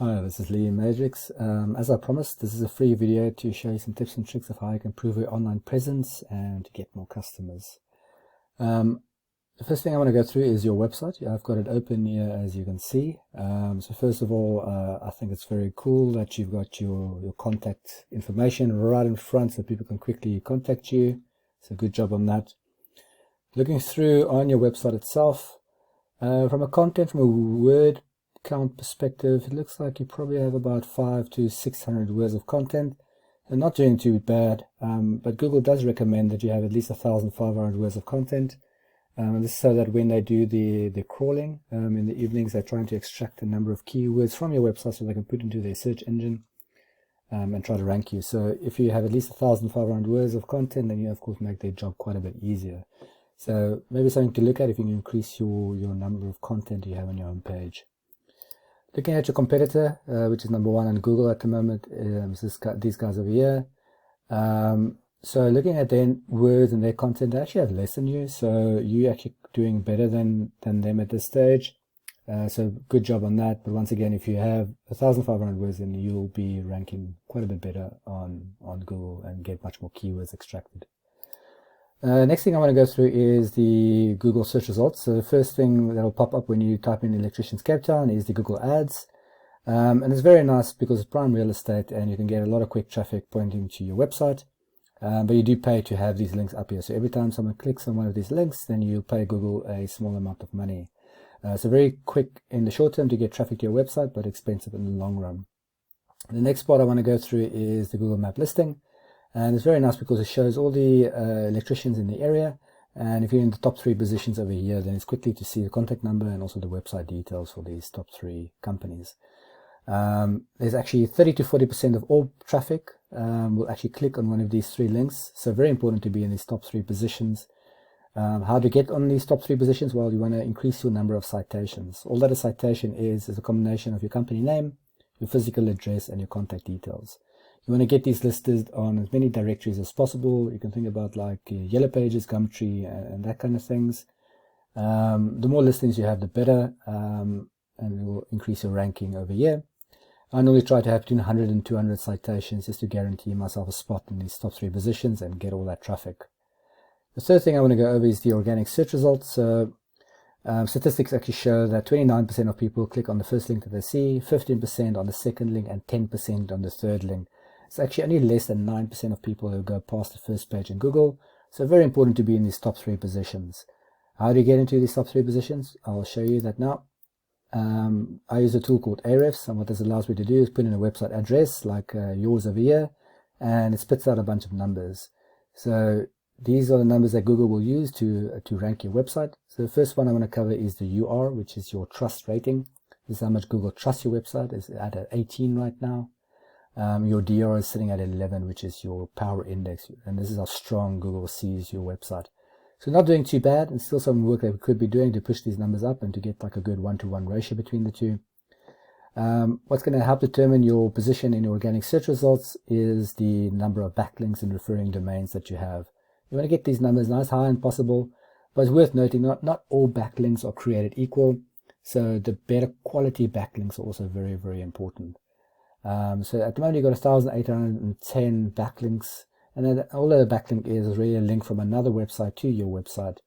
Hi, this is Lee in Matrix. As I promised, this is a free video to show you some tips and tricks of how you can improve your online presence and to get more customers. The first thing I want to go through is your website. I've got it open here, as you can see. So first of all, I think it's very cool that you've got your contact information right in front so people can quickly contact you. So good job on that. Looking through on your website itself, from a word count perspective, it looks like you probably have about 500 to 600 words of content, and not doing too bad, but Google does recommend that you have at least 1,500 words of content. This is so that when they do the crawling in the evenings, they're trying to extract a number of keywords from your website so they can put into their search engine and try to rank you. So if you have at least 1,500 words of content, then you of course make their job quite a bit easier. So maybe something to look at if you can increase your number of content you have on your own page. Looking at your competitor, which is number one on Google at the moment, these guys over here. So looking at their words and their content, they actually have less than you. So you're actually doing better than them at this stage. So good job on that. But once again, if you have 1,500 words, then you'll be ranking quite a bit better on Google and get much more keywords extracted. Next thing I want to go through is the Google search results. So the first thing that will pop up when you type in Electricians Cape Town is the Google ads. And it's very nice because it's prime real estate and you can get a lot of quick traffic pointing to your website. But you do pay to have these links up here. So every time someone clicks on one of these links, then you pay Google a small amount of money. So very quick in the short term to get traffic to your website, but expensive in the long run. The next part I want to go through is the Google Map listing. And it's very nice because it shows all the electricians in the area. And if you're in the top 3 positions over here, then it's quickly to see the contact number and also the website details for these top 3 companies. There's actually 30 to 40% of all traffic will actually click on one of these 3 links. So very important to be in these top 3 positions. How to get on these top 3 positions? Well, you want to increase your number of citations. All that a citation is a combination of your company name, your physical address, and your contact details. You want to get these listed on as many directories as possible. You can think about like Yellow Pages, Gumtree, and that kind of things. The more listings you have, the better, and it will increase your ranking over here. I normally try to have between 100 and 200 citations just to guarantee myself a spot in these top 3 positions and get all that traffic. The third thing I want to go over is the organic search results. Statistics actually show that 29% of people click on the first link that they see, 15% on the second link, and 10% on the third link. It's actually only less than 9% of people who go past the first page in Google. So very important to be in these top 3 positions. How do you get into these top 3 positions? I'll show you that now. I use a tool called Ahrefs, and what this allows me to do is put in a website address like yours over here, and it spits out a bunch of numbers. So these are the numbers that Google will use to rank your website. So the first one I want to cover is the UR, which is your trust rating. This is how much Google trusts your website. It's at 18 right now. Your DR is sitting at 11, which is your power index, and this is how strong Google sees your website. So not doing too bad, and still some work that we could be doing to push these numbers up and to get like a good 1-to-1 ratio between the two. What's going to help determine your position in your organic search results is the number of backlinks and referring domains that you have. You want to get these numbers nice, high and possible, but it's worth noting not all backlinks are created equal. So the better quality backlinks are also very, very important. So at the moment you've got 1,810 backlinks, and then all the backlink is really a link from another website to your website,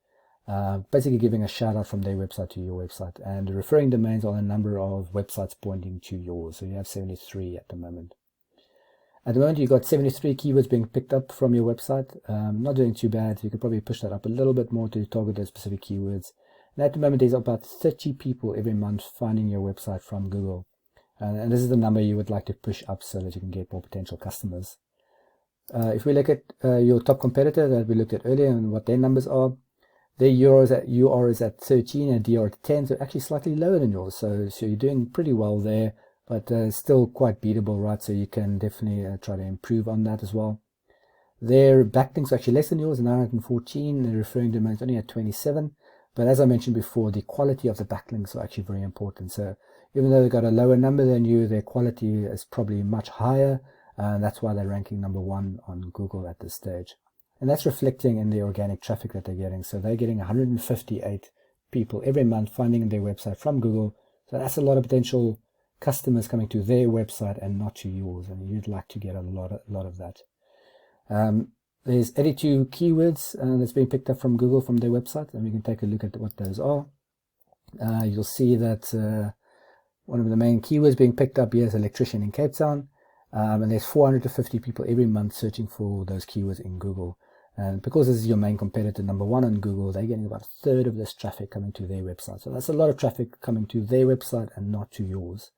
basically giving a shout out from their website to your website. And the referring domains are the number of websites pointing to yours. So you have 73 at the moment. At the moment you've got 73 keywords being picked up from your website. Not doing too bad. You could probably push that up a little bit more to target those specific keywords. And at the moment there's about 30 people every month finding your website from Google. And this is the number you would like to push up so that you can get more potential customers. If we look at your top competitor that we looked at earlier and what their numbers are, their UR is at 13 and DR at 10, so actually slightly lower than yours. So you're doing pretty well there, but still quite beatable, right? So you can definitely try to improve on that as well. Their backlinks are actually less than yours, 914. Their referring domains only at 27. But as I mentioned before, the quality of the backlinks are actually very important. So even though they've got a lower number than you, their quality is probably much higher. And that's why they're ranking number 1 on Google at this stage. And that's reflecting in the organic traffic that they're getting. So they're getting 158 people every month finding their website from Google. So that's a lot of potential customers coming to their website and not to yours, and you'd like to get a lot of that. There's 82 keywords that's being picked up from Google from their website, and we can take a look at what those are. You'll see that one of the main keywords being picked up here is electrician in Cape Town, and there's 400 to 50 people every month searching for those keywords in Google. And because this is your main competitor, #1 on Google, they're getting about 1/3 of this traffic coming to their website. So that's a lot of traffic coming to their website and not to yours.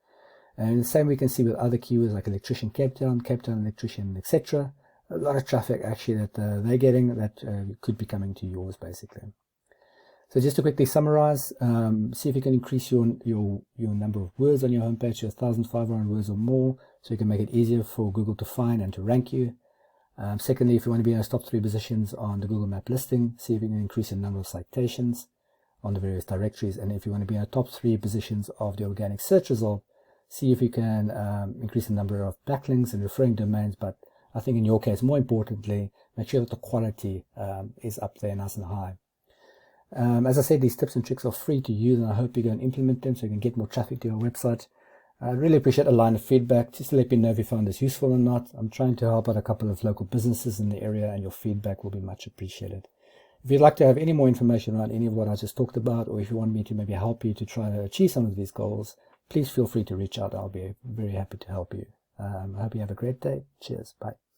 And the same we can see with other keywords like electrician Cape Town electrician, etc. A lot of traffic actually that they're getting that could be coming to yours basically. So just to quickly summarize, see if you can increase your number of words on your homepage to 1,500 words or more, so you can make it easier for Google to find and to rank you. Secondly, if you want to be in those top 3 positions on the Google Map listing, see if you can increase the number of citations on the various directories. And if you want to be in the top 3 positions of the organic search result, see if you can increase the number of backlinks and referring domains. But I think in your case, more importantly, make sure that the quality is up there nice and high. As I said, these tips and tricks are free to use, and I hope you go and implement them so you can get more traffic to your website. I really appreciate a line of feedback just to let me know if you found this useful or not. I'm trying to help out a couple of local businesses in the area, and your feedback will be much appreciated. If you'd like to have any more information around any of what I just talked about, or if you want me to maybe help you to try to achieve some of these goals, please feel free to reach out. I'll be very happy to help you. I hope you have a great day. Cheers. Bye.